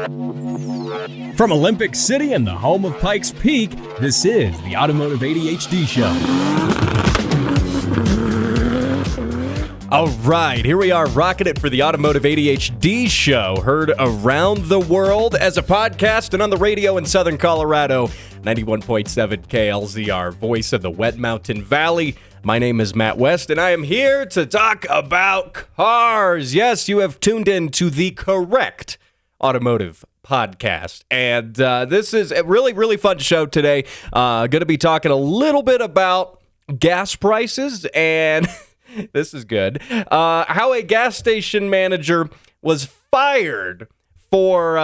From Olympic City and the home of Pikes Peak, this is the Automotive ADHD Show. All right, here we are rocking it for the Automotive ADHD Show, heard around the world as a podcast and on the radio in Southern Colorado, 91.7 KLZR, voice of the Wet Mountain Valley. My name is Matt West, and I am here to talk about cars. Yes, you have tuned in to the correct automotive podcast, and this is a really, really fun show today. Going to be talking a little bit about gas prices and... This is good. How a gas station manager was fired for,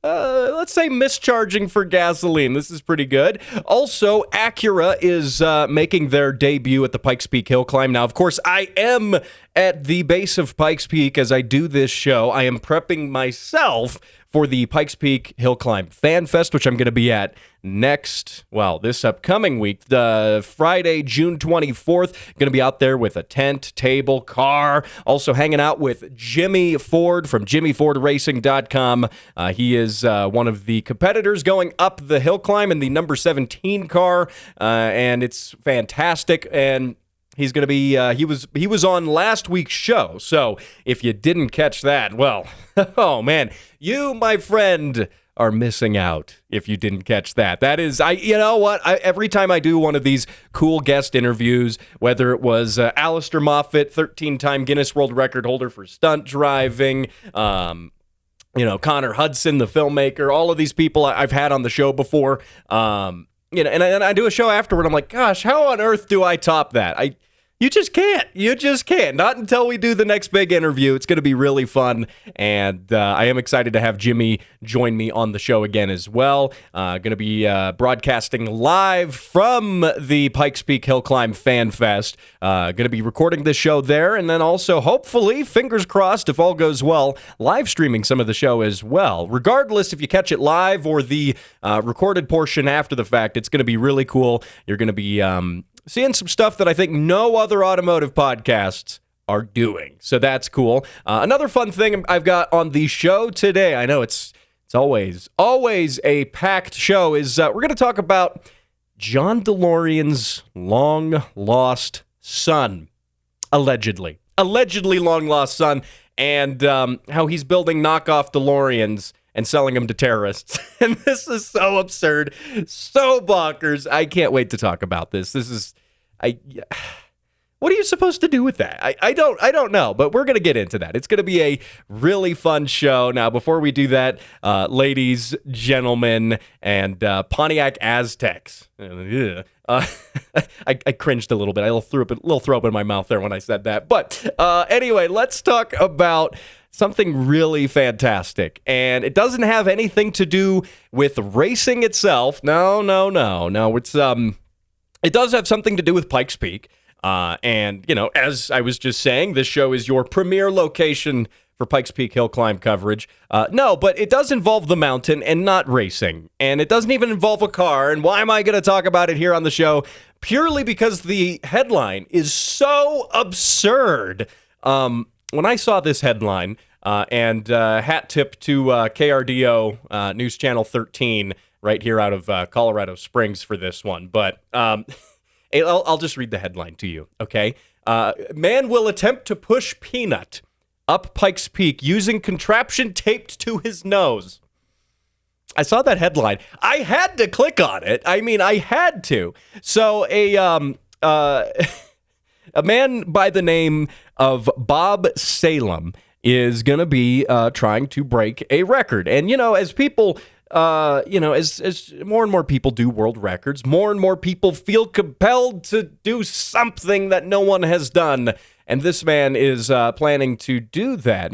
let's say, mischarging for gasoline. This is pretty good. Also, Acura is making their debut at the Pikes Peak Hill Climb. Now, of course, I am at the base of Pikes Peak as I do this show. I am prepping myself for the Pikes Peak Hill Climb Fan Fest, which I'm going to be at this upcoming week, the Friday, June 24th. Going to be out there with a tent, table, car, also hanging out with Jimmy Ford from JimmyFordRacing.com. He is one of the competitors going up the hill climb in the number 17 car, and it's fantastic. And he's going to be, he was on last week's show, so if you didn't catch that, well, oh man, you, my friend, are missing out if you didn't catch that. That is, you know what, every time I do one of these cool guest interviews, whether it was Alistair Moffat, 13-time Guinness World Record holder for stunt driving, Connor Hudson, the filmmaker, all of these people I've had on the show before, and I do a show afterward, I'm like, gosh, how on earth do I top that? You just can't. You just can't. Not until we do the next big interview. It's going to be really fun, and I am excited to have Jimmy join me on the show again as well. Going to be broadcasting live from the Pikes Peak Hill Climb Fan Fest. Going to be recording this show there, and then also, hopefully, fingers crossed, if all goes well, live streaming some of the show as well. Regardless if you catch it live or the recorded portion after the fact, it's going to be really cool. You're going to be... seeing some stuff that I think no other automotive podcasts are doing. So that's cool. Another fun thing I've got on the show today, I know it's always a packed show, is we're going to talk about John DeLorean's long-lost son, allegedly long-lost son, and how he's building knockoff DeLoreans and selling them to terrorists. And this is so absurd, so bonkers. I can't wait to talk about this. What are you supposed to do with that? I don't know, but we're going to get into that. It's going to be a really fun show. Now, before we do that, ladies, gentlemen, and Pontiac Aztecs. I cringed a little bit. I threw up in my mouth there when I said that. But anyway, let's talk about something really fantastic, and it doesn't have anything to do with racing itself. No. It's it does have something to do with Pikes Peak, and as I was just saying, this show is your premier location for Pikes Peak Hill Climb coverage. No, but it does involve the mountain and not racing, and it doesn't even involve a car. And why am I going to talk about it here on the show? Purely because the headline is so absurd. When I saw this headline, and hat tip to KRDO News Channel 13 right here out of Colorado Springs for this one. But I'll just read the headline to you, okay? Man will attempt to push peanut up Pikes Peak using contraption taped to his nose. I saw that headline. I had to click on it. I mean, I had to. So a man by the name of Bob Salem is going to be trying to break a record. And, as people, as more and more people do world records, more and more people feel compelled to do something that no one has done. And this man is planning to do that.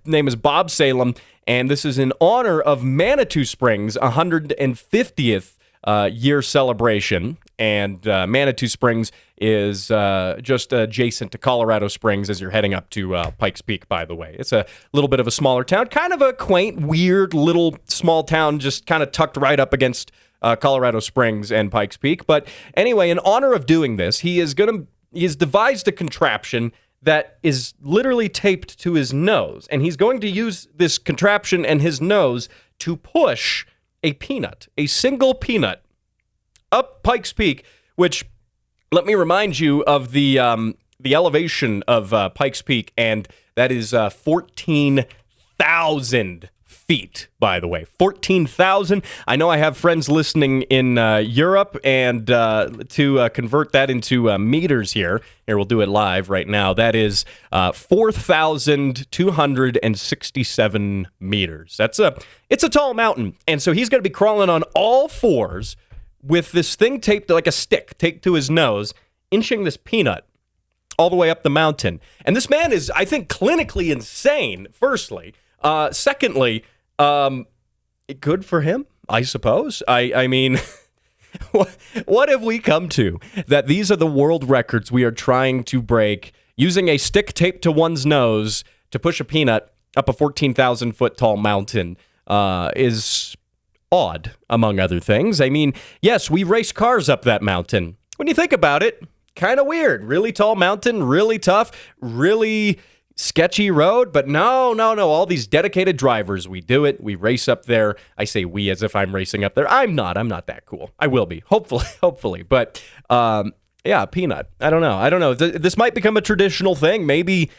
Name is Bob Salem, and this is in honor of Manitou Springs' 150th year celebration. And Manitou Springs is just adjacent to Colorado Springs as you're heading up to Pikes Peak, by the way. It's a little bit of a smaller town, kind of a quaint, weird little small town, just kind of tucked right up against Colorado Springs and Pikes Peak. But anyway, in honor of doing this, he has devised a contraption that is literally taped to his nose. And he's going to use this contraption and his nose to push a peanut, a single peanut, up Pikes Peak, which, let me remind you of the elevation of Pikes Peak, and that is 14,000 feet, by the way. 14,000. I know I have friends listening in Europe, and to convert that into meters here, we'll do it live right now. That is 4,267 meters. It's a tall mountain, and so he's going to be crawling on all fours with this thing taped like a stick, taped to his nose, inching this peanut all the way up the mountain. And this man is, I think, clinically insane, firstly. Secondly, good for him, I suppose. I mean, what have we come to? That these are the world records we are trying to break, using a stick taped to one's nose to push a peanut up a 14,000-foot tall mountain is odd, among other things. I mean, yes, we race cars up that mountain. When you think about it, kind of weird. Really tall mountain, really tough, really sketchy road, but no. All these dedicated drivers, we do it. We race up there. I say we as if I'm racing up there. I'm not that cool. I will be, hopefully. But yeah, peanut. I don't know. This might become a traditional thing. Maybe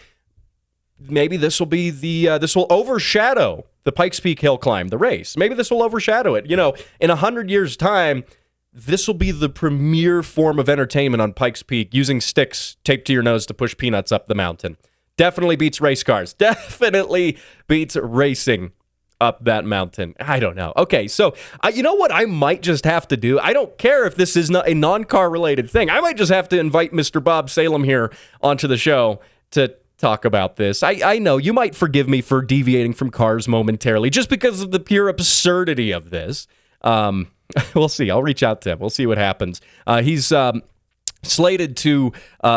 this will be this will overshadow the Pikes Peak Hill Climb, the race. Maybe this will overshadow it. You know, in 100 years' time, this will be the premier form of entertainment on Pikes Peak, using sticks taped to your nose to push peanuts up the mountain. Definitely beats race cars. Definitely beats racing up that mountain. I don't know. Okay, so you know what I might just have to do? I don't care if this is not a non-car related thing. I might just have to invite Mr. Bob Salem here onto the show to talk about this. I know you might forgive me for deviating from cars momentarily just because of the pure absurdity of this. We'll see. I'll reach out to him. We'll see what happens. He's slated to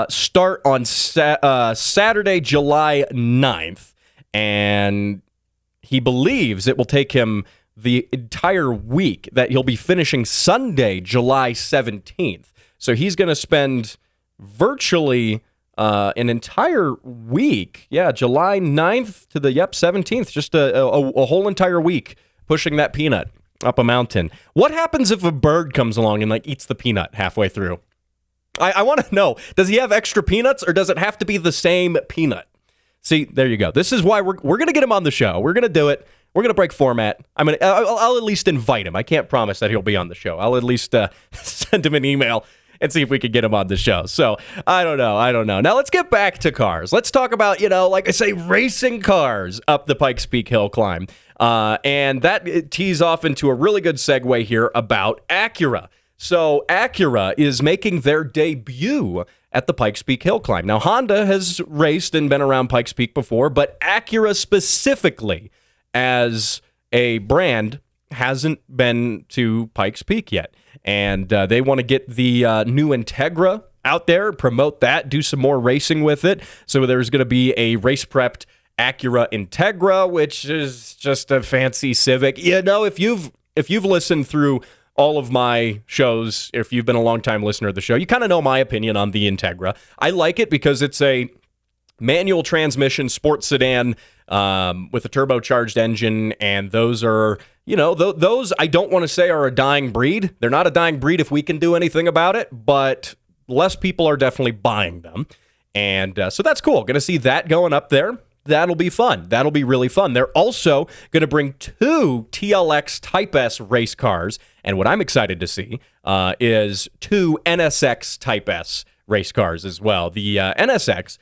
start on Saturday, July 9th, and he believes it will take him the entire week, that he'll be finishing Sunday, July 17th. So he's going to spend virtually an entire week, July 9th to the 17th, just a whole entire week pushing that peanut up a mountain. What happens if a bird comes along and eats the peanut halfway through? I want to know, does he have extra peanuts, or does it have to be the same peanut? See, there you go. This is why we're going to get him on the show. We're going to do it. We're going to break format. I'll at least invite him. I can't promise that he'll be on the show. I'll at least send him an email and see if we can get him on the show. So, I don't know. Now, let's get back to cars. Let's talk about, like I say, racing cars up the Pikes Peak Hill Climb. And that tees off into a really good segue here about Acura. So Acura is making their debut at the Pikes Peak Hill Climb. Now, Honda has raced and been around Pikes Peak before, but Acura specifically as a brand hasn't been to Pikes Peak yet. And they want to get the new Integra out there, promote that, do some more racing with it. So there's going to be a race-prepped Acura Integra, which is just a fancy Civic. You know, if you've listened through all of my shows, if you've been a long-time listener of the show, you kind of know my opinion on the Integra. I like it because it's a manual transmission sports sedan with a turbocharged engine, and those are, those I don't want to say are a dying breed. They're not a dying breed if we can do anything about it, but less people are definitely buying them. And so that's cool. Going to see that going up there. That'll be fun. That'll be really fun. They're also going to bring 2 TLX Type S race cars. And what I'm excited to see is 2 NSX Type S race cars as well. The NSX,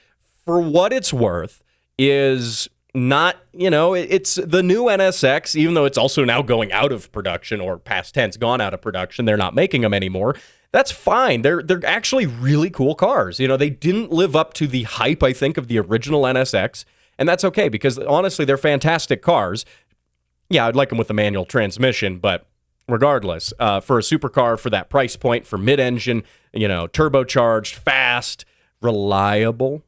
for what it's worth, is not, it's the new NSX, even though it's also now going out of production, or past tense, gone out of production. They're not making them anymore. That's fine. They're actually really cool cars. They didn't live up to the hype, I think, of the original NSX. And that's okay, because honestly, they're fantastic cars. Yeah, I'd like them with a manual transmission, but regardless, for a supercar for that price point, for mid-engine, turbocharged, fast, reliable.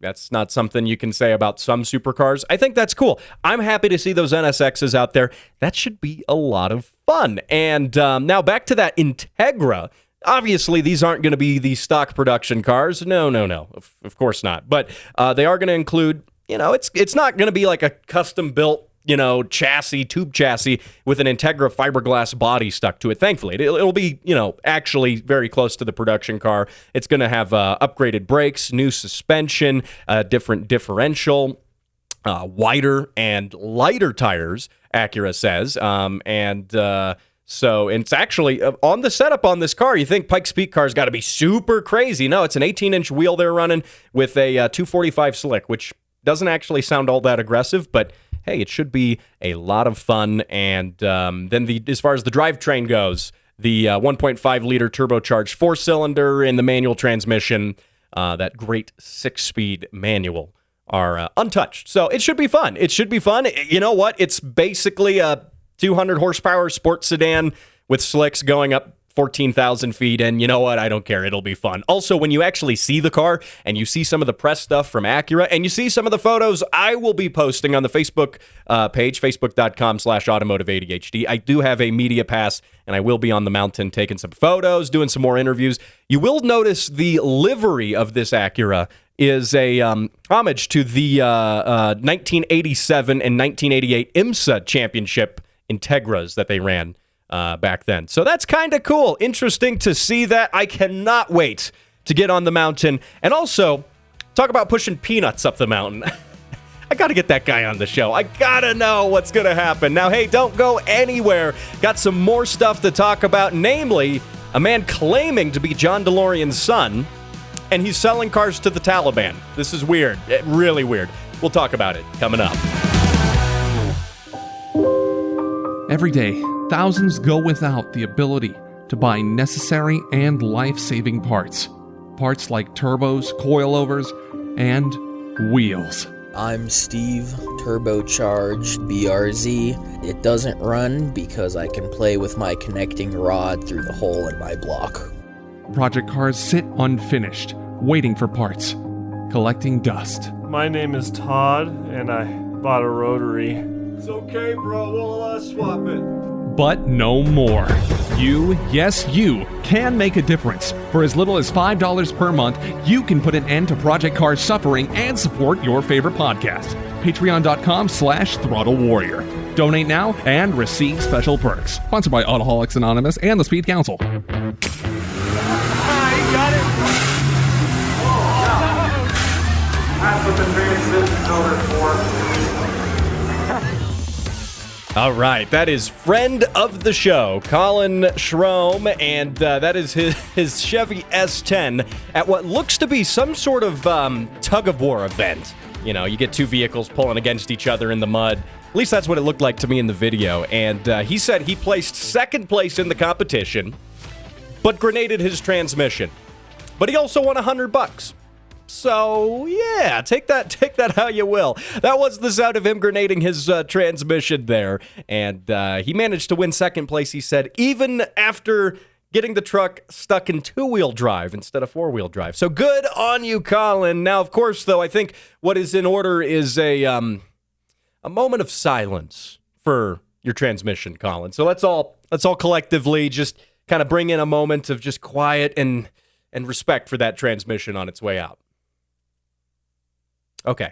That's not something you can say about some supercars. I think that's cool. I'm happy to see those NSXs out there. That should be a lot of fun. And now back to that Integra Obviously, these aren't going to be the stock production cars. No. Of course not. But they are going to include, it's not going to be like a custom-built, chassis, tube chassis with an Integra fiberglass body stuck to it. Thankfully, it'll be, actually very close to the production car. It's going to have upgraded brakes, new suspension, different differential, wider and lighter tires, Acura says. So it's actually on the setup on this car. You think Pikes Peak car's got to be super crazy. No, it's an 18-inch wheel they're running with a 245 slick, which doesn't actually sound all that aggressive, but hey, it should be a lot of fun. And then as far as the drivetrain goes, the 1.5 liter turbocharged 4-cylinder and the manual transmission, that great 6-speed manual, are untouched. So it should be fun. You know what? It's basically a 200 horsepower sports sedan with slicks going up 14,000 feet, and you know what? I don't care. It'll be fun. Also, when you actually see the car and you see some of the press stuff from Acura and you see some of the photos I will be posting on the Facebook page, facebook.com/automotiveadhd. I do have a media pass, and I will be on the mountain taking some photos, doing some more interviews. You will notice the livery of this Acura is a homage to the 1987 and 1988 IMSA championship Integras that they ran back then. So that's kind of cool. Interesting to see that. I cannot wait to get on the mountain. And also, talk about pushing peanuts up the mountain. I got to get that guy on the show. I got to know what's going to happen. Now, hey, don't go anywhere. Got some more stuff to talk about, namely a man claiming to be John DeLorean's son, and he's selling cars to the Taliban. This is weird. Really weird. We'll talk about it coming up. Every day, thousands go without the ability to buy necessary and life-saving parts. Parts like turbos, coilovers, and wheels. I'm Steve, turbocharged BRZ. It doesn't run because I can play with my connecting rod through the hole in my block. Project cars sit unfinished, waiting for parts, collecting dust. My name is Todd, and I bought a rotary. It's okay, bro. We'll swap it. But no more. You, yes you, can make a difference. For as little as $5 per month, you can put an end to Project Cars suffering and support your favorite podcast. Patreon.com/Throttle Warrior. Donate now and receive special perks. Sponsored by Autoholics Anonymous and the Speed Council. You got it. That's what the transmission's over for. All right, that is friend of the show, Colin Schroem, and that is his Chevy S10 at what looks to be some sort of tug-of-war event. You get two vehicles pulling against each other in the mud. At least that's what it looked like to me in the video. And he said he placed second place in the competition, but grenaded his transmission. But he also won $100. So, yeah, take that how you will. That was the sound of him grenading his transmission there. And he managed to win second place, he said, even after getting the truck stuck in two-wheel drive instead of four-wheel drive. So good on you, Colin. Now, of course, though, I think what is in order is a moment of silence for your transmission, Colin. So let's all collectively just kind of bring in a moment of just quiet and respect for that transmission on its way out. Okay,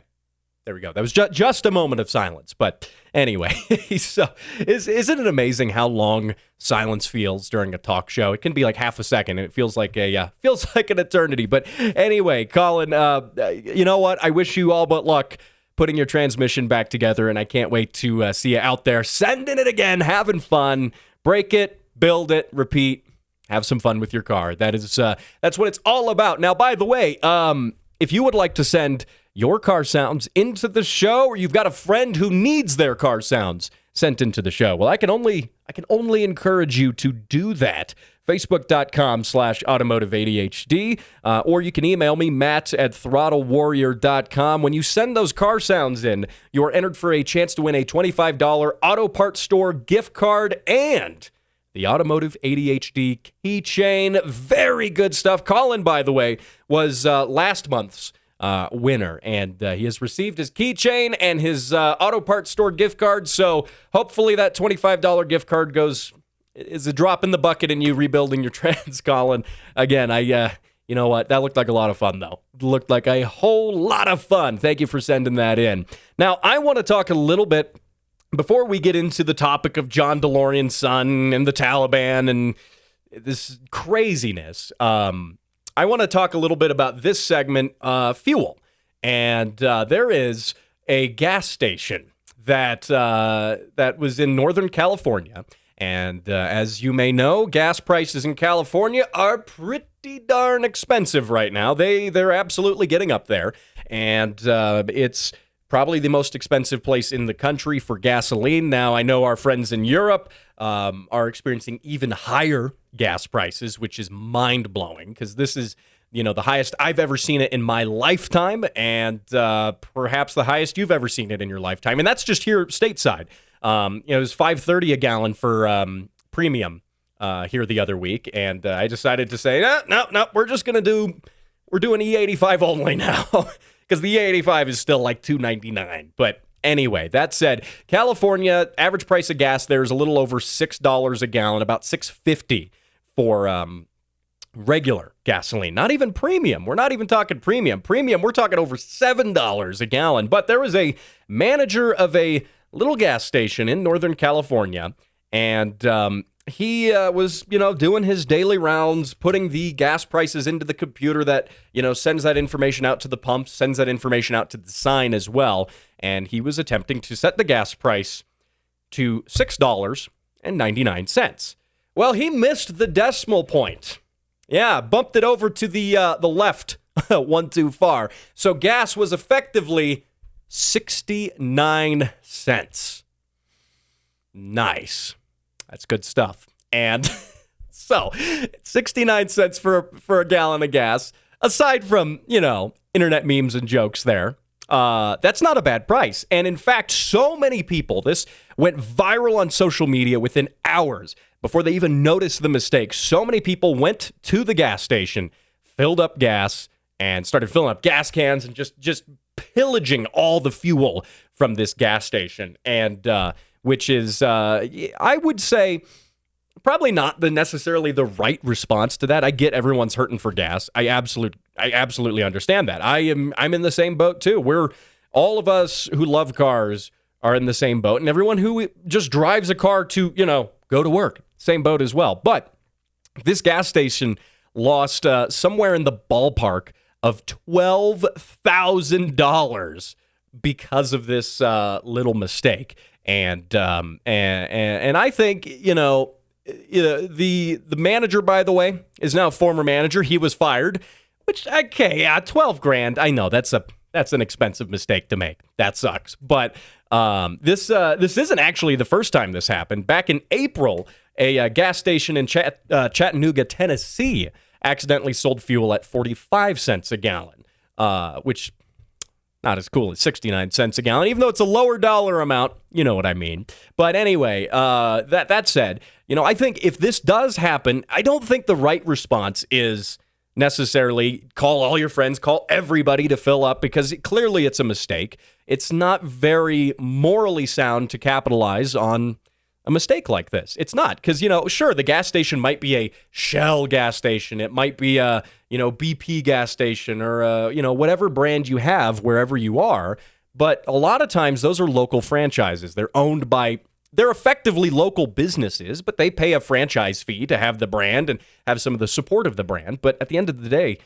there we go. That was just a moment of silence. But anyway, so isn't it amazing how long silence feels during a talk show? It can be like half a second, and it feels like an eternity. But anyway, Colin, you know what? I wish you all but luck putting your transmission back together, and I can't wait to see you out there sending it again, having fun. Break it, build it, repeat. Have some fun with your car. That's what it's all about. Now, by the way, if you would like to send your car sounds into the show, or you've got a friend who needs their car sounds sent into the show, well, I can only encourage you to do that. Facebook.com/automotiveadhd, or you can email me, matt@throttlewarrior.com. When you send those car sounds in, you're entered for a chance to win a $25 Auto Parts Store gift card and the Automotive ADHD keychain. Very good stuff. Colin, by the way, was last month's winner, and he has received his keychain and his Auto Parts Store gift card, so hopefully that $25 gift card goes is a drop in the bucket in you rebuilding your trans, Colin. Again, you know what? That looked like a lot of fun, though. It looked like a whole lot of fun. Thank you for sending that in. Now, I want to talk a little bit, before we get into the topic of John DeLorean's son and the Taliban and this craziness, I want to talk a little bit about this segment, fuel. And there is a gas station that was in Northern California. And as you may know, gas prices in California are pretty darn expensive right now. They're absolutely getting up there. And it's probably the most expensive place in the country for gasoline. Now, I know our friends in Europe are experiencing even higher gas prices, which is mind-blowing because this is, the highest I've ever seen it in my lifetime, and perhaps the highest you've ever seen it in your lifetime. And that's just here stateside. It was $5.30 a gallon for premium here the other week, and I decided to say, no, we're doing E85 only now because the E85 is still like $2.99. But anyway, that said, California average price of gas there is a little over $6 a gallon, about $6.50 for regular gasoline, not even premium. We're not even talking premium. Premium, we're talking over $7 a gallon. But there was a manager of a little gas station in Northern California, and he was, doing his daily rounds, putting the gas prices into the computer that, sends that information out to the pumps, sends that information out to the sign as well. And he was attempting to set the gas price to $6.99. Well, he missed the decimal point. Yeah, bumped it over to the left one too far. So gas was effectively 69 cents. Nice. That's good stuff. And so 69 cents for a gallon of gas, aside from, internet memes and jokes there. That's not a bad price. And in fact, so many people, this went viral on social media within hours before they even noticed the mistake. So many people went to the gas station, filled up gas, and started filling up gas cans and just pillaging all the fuel from this gas station. And which is, I would say, probably not necessarily the right response to that. I get everyone's hurting for gas. I absolutely understand that. I'm in the same boat too. All of us who love cars are in the same boat, and everyone who just drives a car to, go to work, same boat as well. But this gas station lost somewhere in the ballpark of $12,000 because of this little mistake. And I think, the manager, by the way, is now a former manager. He was fired, which, okay, yeah, $12,000. I know that's an expensive mistake to make. That sucks. But this isn't actually the first time this happened. Back in April, a gas station in Chattanooga, Tennessee, accidentally sold fuel at 45 cents a gallon, which not as cool as 69 cents a gallon, even though it's a lower dollar amount. You know what I mean. But anyway, that said, I think if this does happen, I don't think the right response is necessarily call all your friends, call everybody to fill up, because clearly it's a mistake. It's not very morally sound to capitalize on a mistake like this. It's not, because, sure, the gas station might be a Shell gas station. It might be a, BP gas station or, whatever brand you have wherever you are. But a lot of times those are local franchises. They're effectively local businesses, but they pay a franchise fee to have the brand and have some of the support of the brand. But at the end of the day,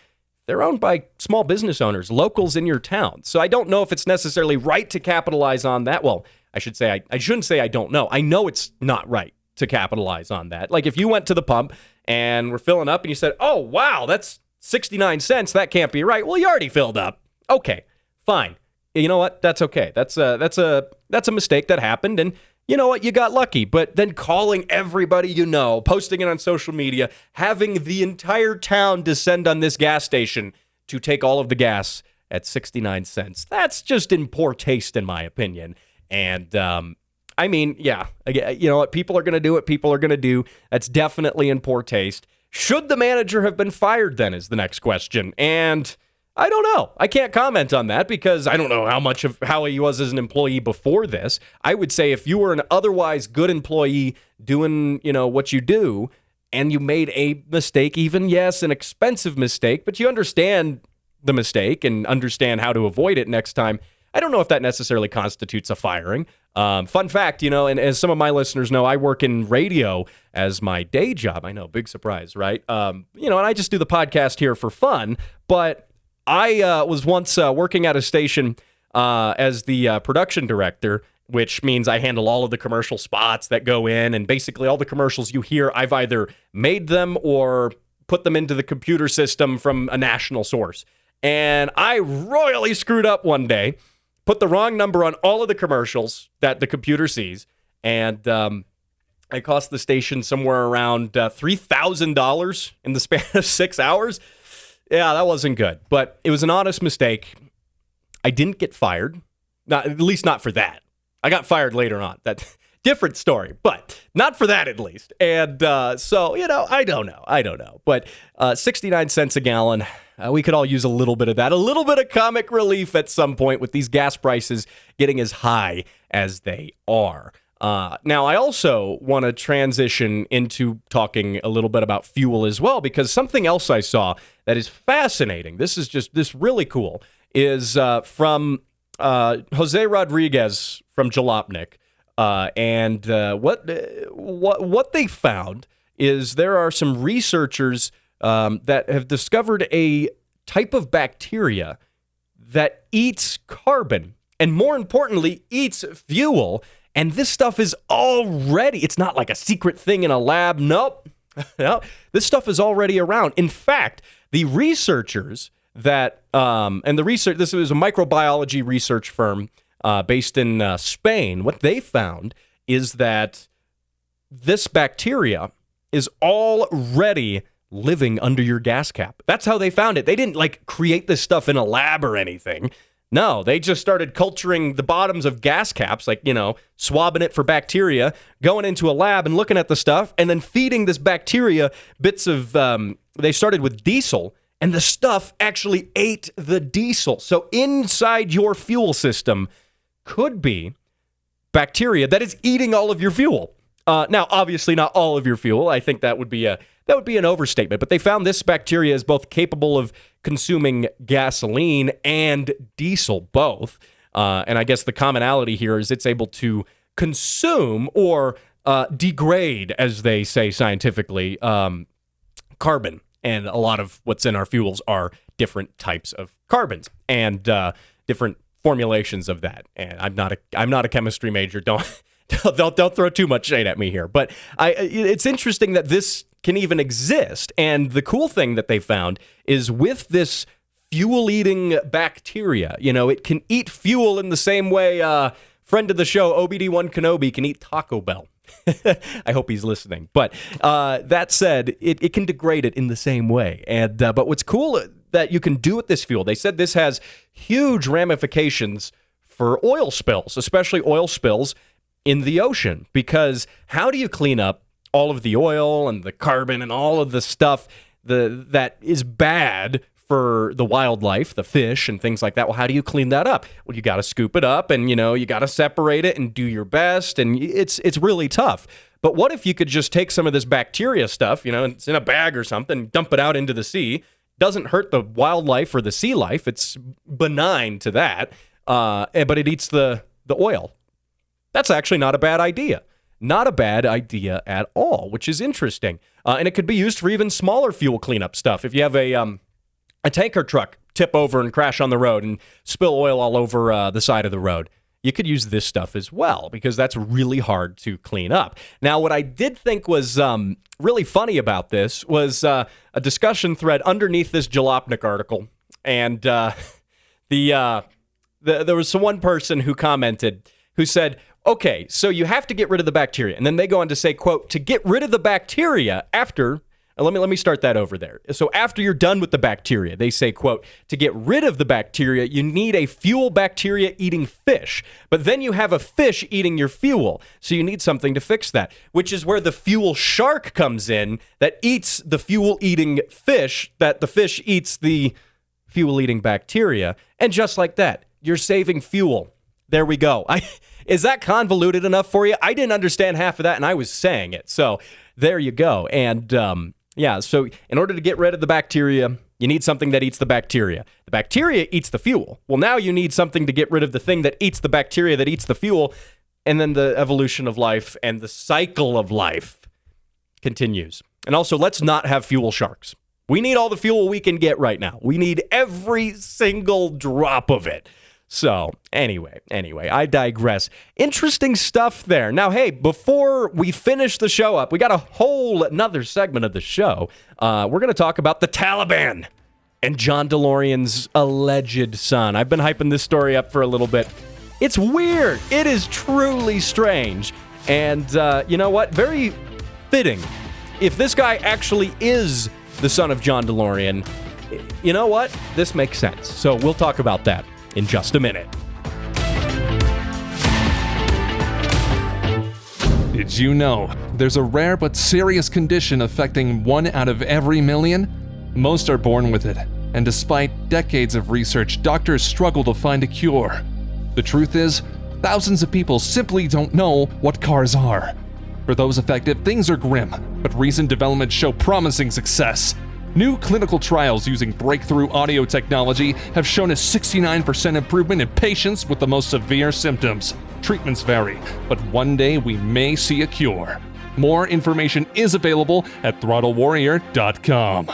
they're owned by small business owners, locals in your town. So I don't know if it's necessarily right to capitalize on that. Well, I should say, I shouldn't say I don't know. I know it's not right to capitalize on that. Like if you went to the pump and were filling up and you said, oh, wow, that's 69 cents. That can't be right. Well, you already filled up. Okay, fine. You know what? That's okay. That's a mistake that happened. And you know what? You got lucky. But then calling everybody posting it on social media, having the entire town descend on this gas station to take all of the gas at 69 cents. That's just in poor taste, in my opinion. And, I mean, yeah, you know what? People are going to do what people are going to do. That's definitely in poor taste. Should the manager have been fired then is the next question. And I don't know. I can't comment on that because I don't know how he was as an employee before this. I would say if you were an otherwise good employee doing, what you do, and you made a mistake, even, yes, an expensive mistake, but you understand the mistake and understand how to avoid it next time, I don't know if that necessarily constitutes a firing. Fun fact, and as some of my listeners know, I work in radio as my day job. I know, big surprise, right? And I just do the podcast here for fun, but I was once working at a station as the production director, which means I handle all of the commercial spots that go in, and basically all the commercials you hear, I've either made them or put them into the computer system from a national source. And I royally screwed up one day, put the wrong number on all of the commercials that the computer sees, and I cost the station somewhere around $3,000 in the span of 6 hours. Yeah, that wasn't good, but it was an honest mistake. I didn't get fired, at least not for that. I got fired later on. That's different story, but not for that at least. And so, I don't know. But 69 cents a gallon, we could all use a little bit of that, a little bit of comic relief at some point with these gas prices getting as high as they are. Now, I also want to transition into talking a little bit about fuel as well, because something else I saw that is fascinating, this really cool, is from Jose Rodriguez from Jalopnik. And what they found is there are some researchers that have discovered a type of bacteria that eats carbon and, more importantly, eats fuel. And this stuff is already, it's not like a secret thing in a lab. Nope. No, this stuff is already around. In fact, the researchers that, this was a microbiology research firm based in Spain. What they found is that this bacteria is already living under your gas cap. That's how they found it. They didn't create this stuff in a lab or anything. No, they just started culturing the bottoms of gas caps, swabbing it for bacteria, going into a lab and looking at the stuff, and then feeding this bacteria bits of, they started with diesel, and the stuff actually ate the diesel. So inside your fuel system could be bacteria that is eating all of your fuel. Now, obviously not all of your fuel. I think that would be an overstatement, but they found this bacteria is both capable of consuming gasoline and diesel, both. And I guess the commonality here is it's able to consume or degrade, as they say scientifically, carbon. And a lot of what's in our fuels are different types of carbons and different formulations of that. And I'm not a chemistry major. Don't throw too much shade at me here. But it's interesting that this can even exist. And the cool thing that they found is with this fuel-eating bacteria, it can eat fuel in the same way friend of the show, OBD1 Kenobi, can eat Taco Bell. I hope he's listening. But that said, it can degrade it in the same way. And but what's cool that you can do with this fuel, they said this has huge ramifications for oil spills, especially oil spills in the ocean. Because how do you clean up all of the oil and the carbon and all of the stuff that is bad for the wildlife, the fish and things like that? Well, how do you clean that up? Well, you got to scoop it up and, you got to separate it and do your best. And it's really tough. But what if you could just take some of this bacteria stuff, it's in a bag or something, dump it out into the sea? Doesn't hurt the wildlife or the sea life. It's benign to that. But it eats the oil. That's actually not a bad idea. Not a bad idea at all, which is interesting. And it could be used for even smaller fuel cleanup stuff. If you have a tanker truck tip over and crash on the road and spill oil all over the side of the road, you could use this stuff as well, because that's really hard to clean up. Now, what I did think was really funny about this was a discussion thread underneath this Jalopnik article. And there was one person who commented who said, okay, so you have to get rid of the bacteria. And then they go on to say, quote, to get rid of the bacteria after, let me start that over there. So after you're done with the bacteria, they say, quote, to get rid of the bacteria, you need a fuel bacteria eating fish. But then you have a fish eating your fuel. So you need something to fix that, which is where the fuel shark comes in that eats the fuel eating fish, that the fish eats the fuel-eating bacteria. And just like that, you're saving fuel. There we go. Is that convoluted enough for you? I didn't understand half of that, and I was saying it. So there you go. And so in order to get rid of the bacteria, you need something that eats the bacteria. The bacteria eats the fuel. Well, now you need something to get rid of the thing that eats the bacteria that eats the fuel, and then the evolution of life and the cycle of life continues. And also, let's not have fuel sharks. We need all the fuel we can get right now. We need every single drop of it. So, anyway, I digress. Interesting stuff there. Now, hey, before we finish the show up, we got a whole another segment of the show. We're going to talk about the Taliban and John DeLorean's alleged son. I've been hyping this story up for a little bit. It's weird. It is truly strange. And you know what? Very fitting. If this guy actually is the son of John DeLorean, you know what? This makes sense. So we'll talk about that in just a minute. Did you know there's a rare but serious condition affecting 1 out of every million? Most are born with it, and despite decades of research, doctors struggle to find a cure. The truth is, thousands of people simply don't know what cars are. For those affected, things are grim, but recent developments show promising success. New clinical trials using breakthrough audio technology have shown a 69% improvement in patients with the most severe symptoms. Treatments vary, but one day we may see a cure. More information is available at throttlewarrior.com.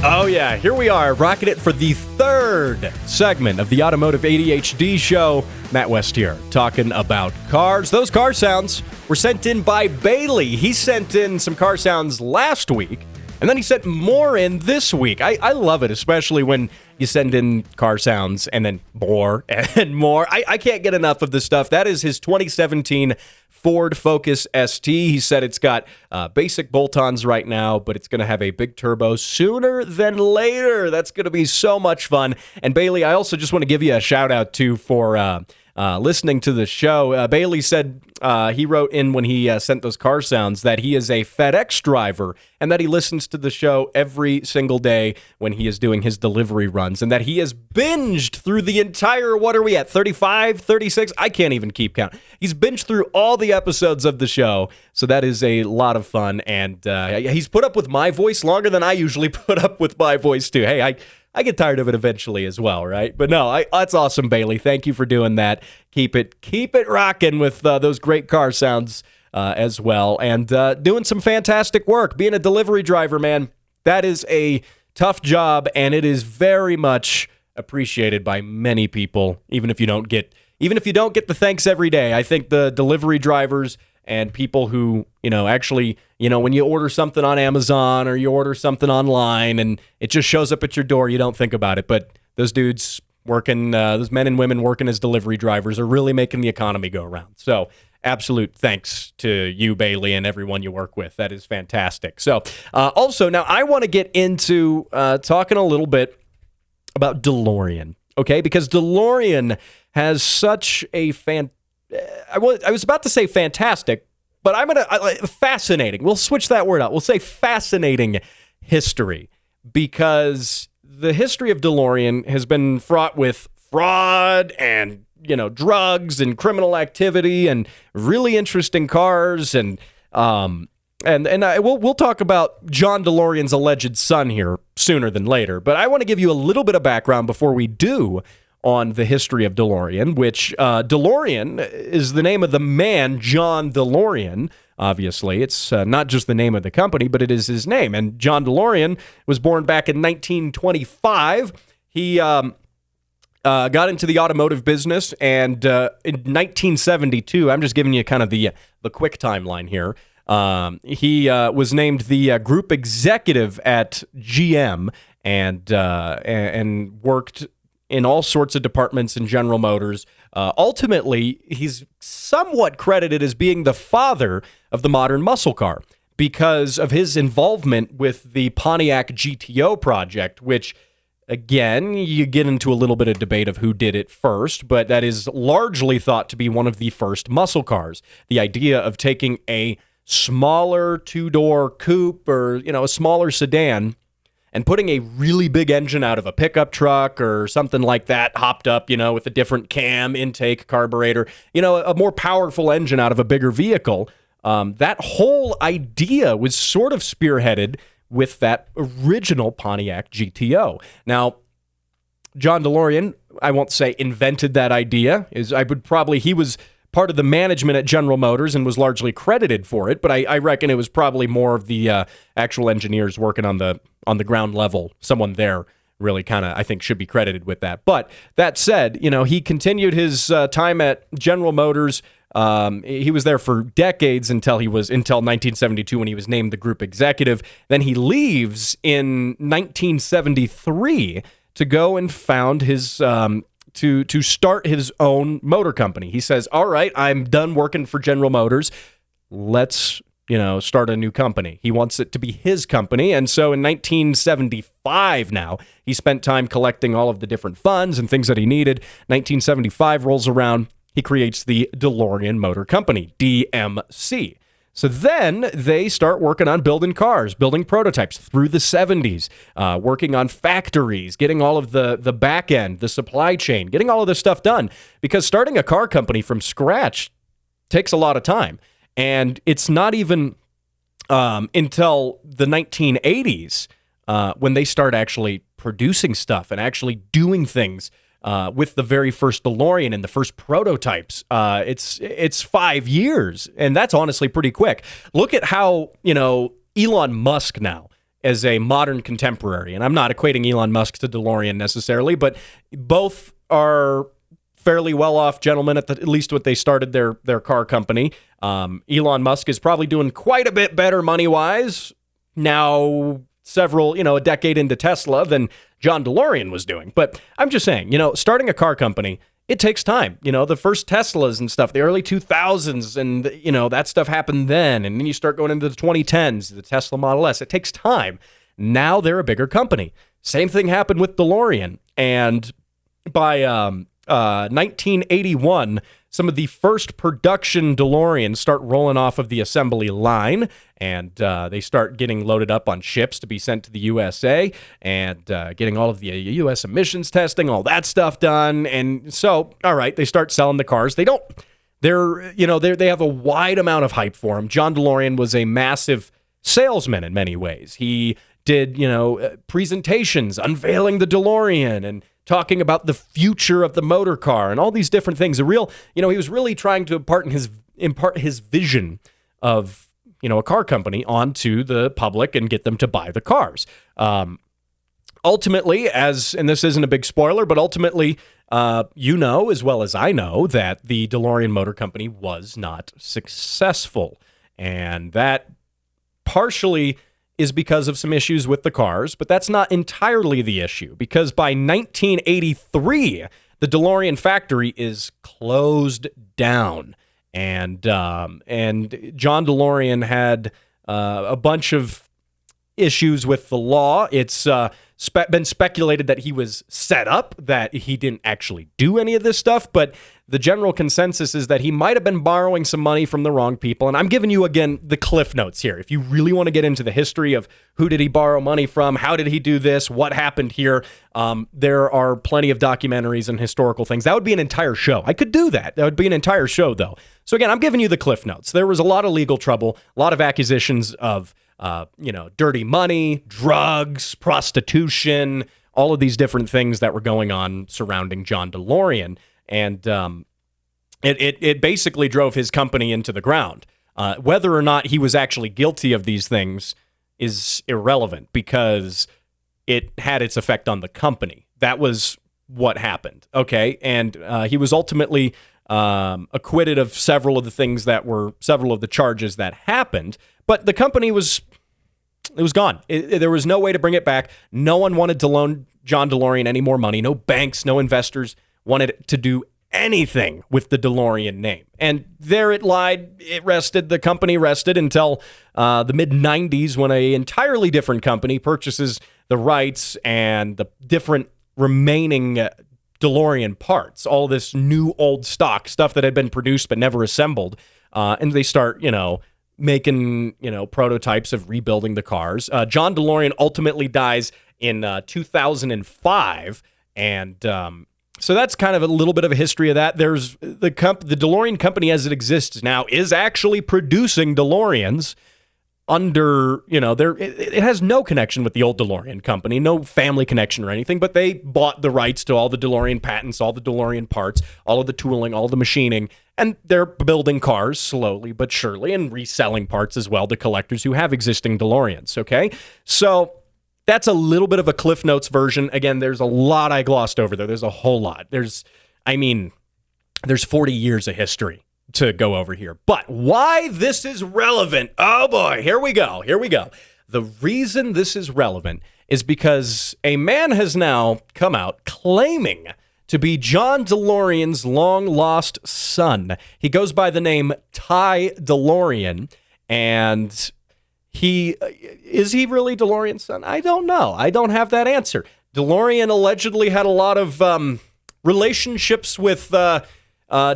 Oh yeah, here we are, rocking it for the third segment of the Automotive ADHD show. Matt West here, talking about cars. Those car sounds were sent in by Bailey. He sent in some car sounds last week, and then he sent more in this week. I love it, especially when you send in car sounds and then more and more. I can't get enough of this stuff. That is his 2017 Ford Focus ST. He said it's got basic bolt-ons right now, but it's going to have a big turbo sooner than later. That's going to be so much fun. And Bailey, I also just want to give you a shout-out, too, for listening to the show. Bailey said he wrote in when he sent those car sounds that he is a FedEx driver and that he listens to the show every single day when he is doing his delivery runs, and that he has binged through the entire, what are we at, 35, 36? I can't even keep count. He's binged through all the episodes of the show, so that is a lot of fun, and he's put up with my voice longer than I usually put up with my voice, too. Hey, I get tired of it eventually as well, right? But no, that's awesome, Bailey. Thank you for doing that. Keep it rocking with those great car sounds as well, and doing some fantastic work. Being a delivery driver, man, that is a tough job, and it is very much appreciated by many people. Even if you don't get the thanks every day, I think the delivery drivers and people who, actually, when you order something on Amazon or you order something online and it just shows up at your door, you don't think about it. But those dudes working, those men and women working as delivery drivers are really making the economy go around. So absolute thanks to you, Bailey, and everyone you work with. That is fantastic. So also, now I want to get into talking a little bit about DeLorean, okay? Because DeLorean has such a I was about to say fantastic, but fascinating. We'll switch that word out. We'll say fascinating history, because the history of DeLorean has been fraught with fraud and, drugs and criminal activity and really interesting cars. And we'll talk about John DeLorean's alleged son here sooner than later. But I want to give you a little bit of background before we do on the history of DeLorean, which DeLorean is the name of the man, John DeLorean. Obviously, it's not just the name of the company, but it is his name. And John DeLorean was born back in 1925. He got into the automotive business, and in 1972, I'm just giving you kind of the quick timeline here. He was named the group executive at GM and worked in all sorts of departments in General Motors. Ultimately, he's somewhat credited as being the father of the modern muscle car because of his involvement with the Pontiac GTO project, which Again, you get into a little bit of debate of who did it first, but that is largely thought to be one of the first muscle cars. The idea of taking a smaller two-door coupe or, a smaller sedan and putting a really big engine out of a pickup truck or something like that, hopped up, with a different cam, intake, carburetor, a more powerful engine out of a bigger vehicle. That whole idea was sort of spearheaded with that original Pontiac GTO. Now, John DeLorean, I won't say invented that idea. He was part of the management at General Motors and was largely credited for it, but I reckon it was probably more of the actual engineers working on the ground level. Someone there really kind of, I think, should be credited with that. But that said, he continued his time at General Motors. He was there for decades until 1972 when he was named the group executive. Then he leaves in 1973 to go and found his to start his own motor company. He says, "All right, I'm done working for General Motors. Let's start a new company." He wants it to be his company. And so in 1975 now, he spent time collecting all of the different funds and things that he needed. 1975 rolls around. He creates the DeLorean Motor Company, DMC. So then they start working on building cars, building prototypes through the 70s, working on factories, getting all of the back end, the supply chain, getting all of this stuff done. Because starting a car company from scratch takes a lot of time. And it's not even until the 1980s when they start actually producing stuff and actually doing things with the very first DeLorean and the first prototypes. It's 5 years, and that's honestly pretty quick. Look at how, Elon Musk now as a modern contemporary, and I'm not equating Elon Musk to DeLorean necessarily, but both are fairly well-off gentlemen at least what they started their car company. Elon Musk is probably doing quite a bit better money-wise now, a decade into Tesla than John DeLorean was doing. But I'm just saying, starting a car company, it takes time. The first Teslas and stuff, the early 2000s, and, that stuff happened then. And then you start going into the 2010s, the Tesla Model S. It takes time. Now they're a bigger company. Same thing happened with DeLorean. And by 1981, some of the first production DeLoreans start rolling off of the assembly line, and they start getting loaded up on ships to be sent to the USA, and getting all of the U.S. emissions testing, all that stuff done. And so, all right, they start selling the cars. They have a wide amount of hype for them. John DeLorean was a massive salesman in many ways. He did, presentations unveiling the DeLorean and talking about the future of the motor car and all these different things. He was really trying to impart his vision of, a car company onto the public and get them to buy the cars. Ultimately, and this isn't a big spoiler, but ultimately, as well as I know, that the DeLorean Motor Company was not successful. And that partially is because of some issues with the cars, but that's not entirely the issue, because by 1983, the DeLorean factory is closed down, and John DeLorean had a bunch of issues with the law. It's been speculated that he was set up, that he didn't actually do any of this stuff, but the general consensus is that he might have been borrowing some money from the wrong people. And I'm giving you, again, the cliff notes here. If you really want to get into the history of who did he borrow money from, how did he do this, what happened here, there are plenty of documentaries and historical things. That would be an entire show. I could do that. That would be an entire show, though. So again, I'm giving you the cliff notes. There was a lot of legal trouble, a lot of accusations of dirty money, drugs, prostitution, all of these different things that were going on surrounding John DeLorean. And it basically drove his company into the ground. Whether or not he was actually guilty of these things is irrelevant, because it had its effect on the company. That was what happened. Okay. And he was ultimately acquitted of several of the charges that happened, but the company was gone. There was no way to bring it back. No one wanted to loan John DeLorean any more money. No banks, no investors wanted to do anything with the DeLorean name. And there it lied. It rested. The company rested until the mid-90s, when an entirely different company purchases the rights and the different remaining DeLorean parts, all this new old stock stuff that had been produced but never assembled. And they start, making, prototypes of rebuilding the cars. John DeLorean ultimately dies in 2005. And so that's kind of a little bit of a history of that. There's the DeLorean company as it exists now is actually producing DeLoreans under, it has no connection with the old DeLorean company, no family connection or anything, but they bought the rights to all the DeLorean patents, all the DeLorean parts, all of the tooling, all the machining, and they're building cars slowly but surely and reselling parts as well to collectors who have existing DeLoreans, okay? So that's a little bit of a Cliff Notes version. Again, there's a lot I glossed over there. There's a whole lot. There's 40 years of history to go over here. But why this is relevant, oh boy, here we go. The reason this is relevant is because a man has now come out claiming to be John DeLorean's long-lost son. He goes by the name Ty DeLorean, and is he really DeLorean's son? I don't know. I don't have that answer. DeLorean allegedly had a lot of relationships with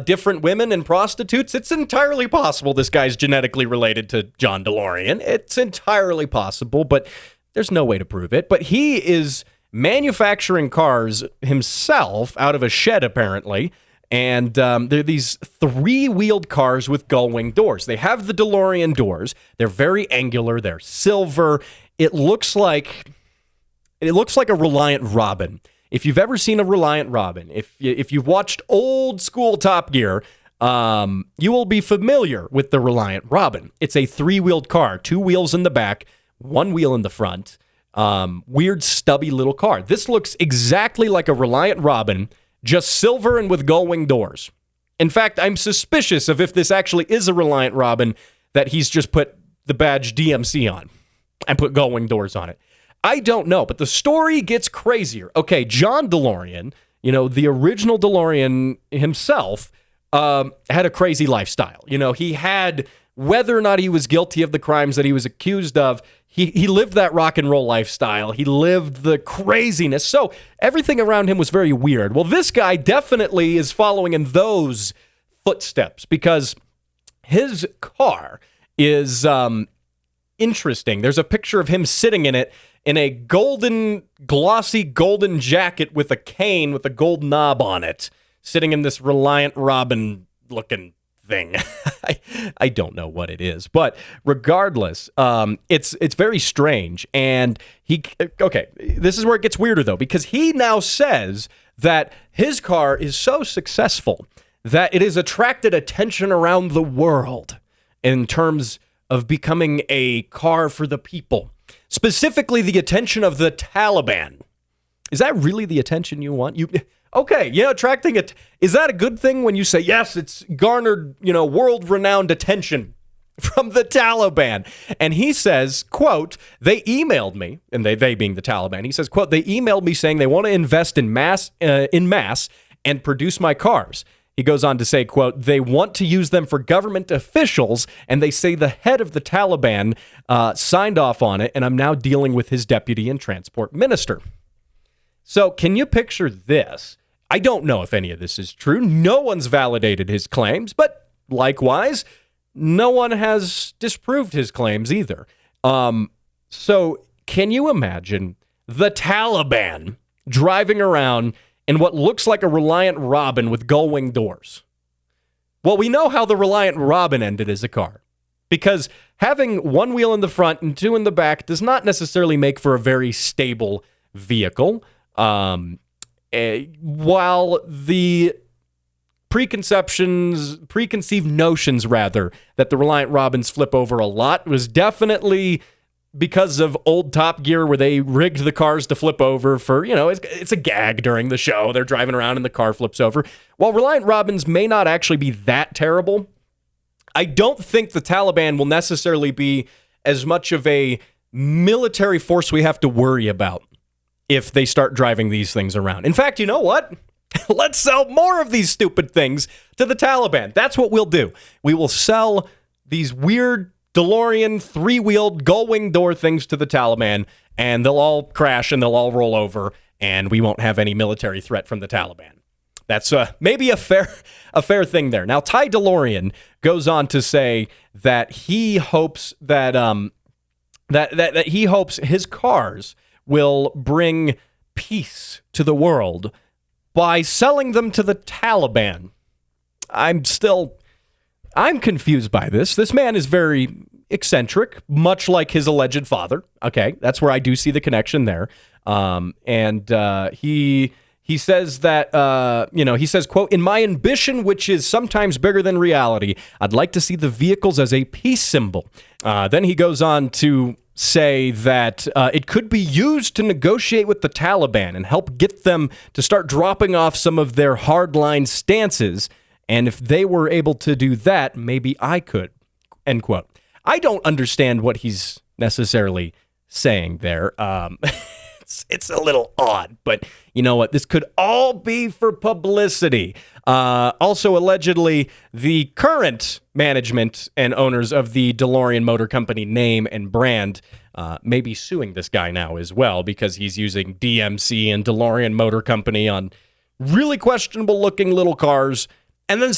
different women and prostitutes. It's entirely possible this guy's genetically related to John DeLorean. It's entirely possible, but there's no way to prove it. But he is manufacturing cars himself out of a shed, apparently. And they're these three-wheeled cars with gull-wing doors. They have the DeLorean doors. They're very angular. They're silver. It looks like a Reliant Robin. If you've ever seen a Reliant Robin, if you've watched old school Top Gear, you will be familiar with the Reliant Robin. It's a three-wheeled car, two wheels in the back, one wheel in the front. Weird, stubby little car. This looks exactly like a Reliant Robin, just silver and with gull-wing doors. In fact, I'm suspicious of if this actually is a Reliant Robin, that he's just put the badge DMC on and put gull-wing doors on it. I don't know, but the story gets crazier. Okay, John DeLorean, the original DeLorean himself, had a crazy lifestyle. He had, whether or not he was guilty of the crimes that he was accused of, he lived that rock and roll lifestyle. He lived the craziness. So everything around him was very weird. Well, this guy definitely is following in those footsteps because his car is interesting. There's a picture of him sitting in it in a glossy golden jacket with a cane with a gold knob on it, sitting in this Reliant Robin looking thing. I don't know what it is, but regardless, it's very strange. And this is where it gets weirder though, because he now says that his car is so successful that it has attracted attention around the world in terms of becoming a car for the people. Specifically, the attention of the Taliban. Is that really the attention you want? Attracting it. Is that a good thing when you say, yes, it's garnered, world-renowned attention from the Taliban? And he says, quote, they emailed me, and they being the Taliban, he says, quote, they emailed me saying they want to invest in mass and produce my cars. He goes on to say, quote, they want to use them for government officials, and they say the head of the Taliban signed off on it, and I'm now dealing with his deputy and transport minister. So can you picture this? I don't know if any of this is true. No one's validated his claims, but likewise, no one has disproved his claims either. So can you imagine the Taliban driving around in what looks like a Reliant Robin with gull-wing doors? Well, we know how the Reliant Robin ended as a car, because having one wheel in the front and two in the back does not necessarily make for a very stable vehicle. While the preconceived notions, that the Reliant Robins flip over a lot was definitely because of old Top Gear, where they rigged the cars to flip over for, it's a gag during the show. They're driving around and the car flips over. While Reliant Robins may not actually be that terrible, I don't think the Taliban will necessarily be as much of a military force we have to worry about if they start driving these things around. In fact, you know what? Let's sell more of these stupid things to the Taliban. That's what we'll do. We will sell these weird DeLorean three-wheeled gull-wing door things to the Taliban, and they'll all crash and they'll all roll over, and we won't have any military threat from the Taliban. That's maybe a fair thing there. Now, Ty DeLorean goes on to say that he hopes that that he hopes his cars will bring peace to the world by selling them to the Taliban. I'm confused by this. This man is very eccentric, much like his alleged father. Okay, that's where I do see the connection there. He says that, he says, quote, "In my ambition, which is sometimes bigger than reality, I'd like to see the vehicles as a peace symbol." Then he goes on to say that it could be used to negotiate with the Taliban and help get them to start dropping off some of their hardline stances. And if they were able to do that, maybe I could, end quote. I don't understand what he's necessarily saying there. It's a little odd, but you know what? This could all be for publicity. Also, allegedly, the current management and owners of the DeLorean Motor Company name and brand may be suing this guy now as well, because he's using DMC and DeLorean Motor Company on really questionable looking little cars and then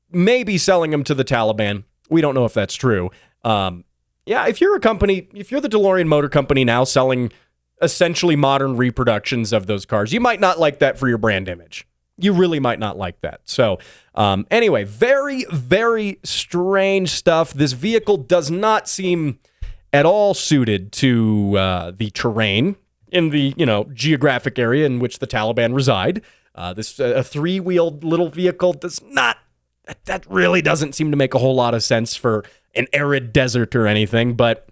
maybe selling them to the Taliban. We don't know if that's true. If you're the DeLorean Motor Company now selling essentially modern reproductions of those cars, you might not like that for your brand image. You really might not like that. So anyway, very, very strange stuff. This vehicle does not seem at all suited to the terrain in the geographic area in which the Taliban reside. This a three-wheeled little vehicle does not. That really doesn't seem to make a whole lot of sense for an arid desert or anything, but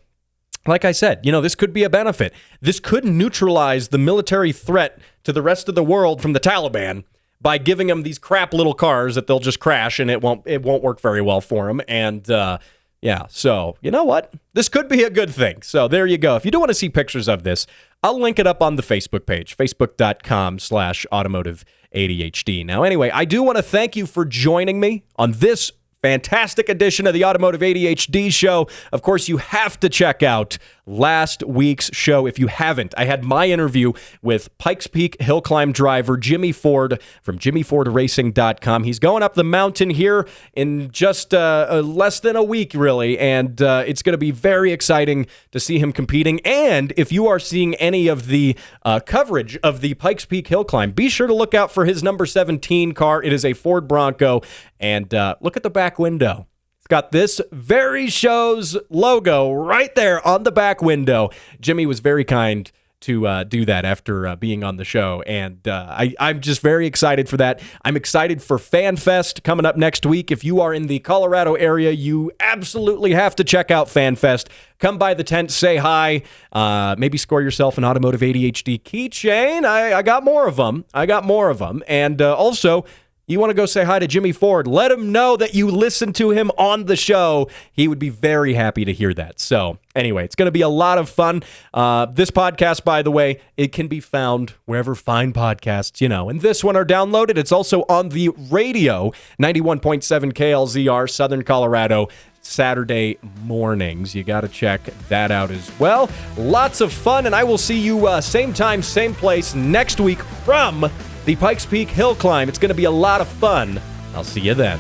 like I said, this could be a benefit. This could neutralize the military threat to the rest of the world from the Taliban by giving them these crap little cars that they'll just crash and it won't work very well for them. And so you know what? This could be a good thing. So there you go. If you do want to see pictures of this, I'll link it up on the Facebook page, facebook.com/automotive-ADHD. Now, anyway, I do want to thank you for joining me on this fantastic edition of the Automotive ADHD show. Of course, you have to check out last week's show if you haven't. I had my interview with Pikes Peak Hill Climb driver Jimmy Ford from JimmyFordRacing.com. He's going up the mountain here in just less than a week, really, and it's going to be very exciting to see him competing. And if you are seeing any of the coverage of the Pikes Peak Hill Climb, be sure to look out for his number 17 car. It is a Ford Bronco, and look at the back window. It's got this very show's logo right there on the back window. Jimmy was very kind to do that after being on the show, and I'm just very excited for that. I'm excited for FanFest coming up next week. If you are in the Colorado area, you absolutely have to check out FanFest. Come by the tent, say hi, maybe score yourself an Automotive ADHD keychain. I got more of them. And also, you want to go say hi to Jimmy Ford, let him know that you listened to him on the show. He would be very happy to hear that. So anyway, it's going to be a lot of fun. This podcast, by the way, it can be found wherever fine podcasts, and this one are downloaded. It's also on the radio, 91.7 KLZR, Southern Colorado, Saturday mornings. You got to check that out as well. Lots of fun, and I will see you same time, same place next week from the Pikes Peak Hill Climb. It's going to be a lot of fun. I'll see you then.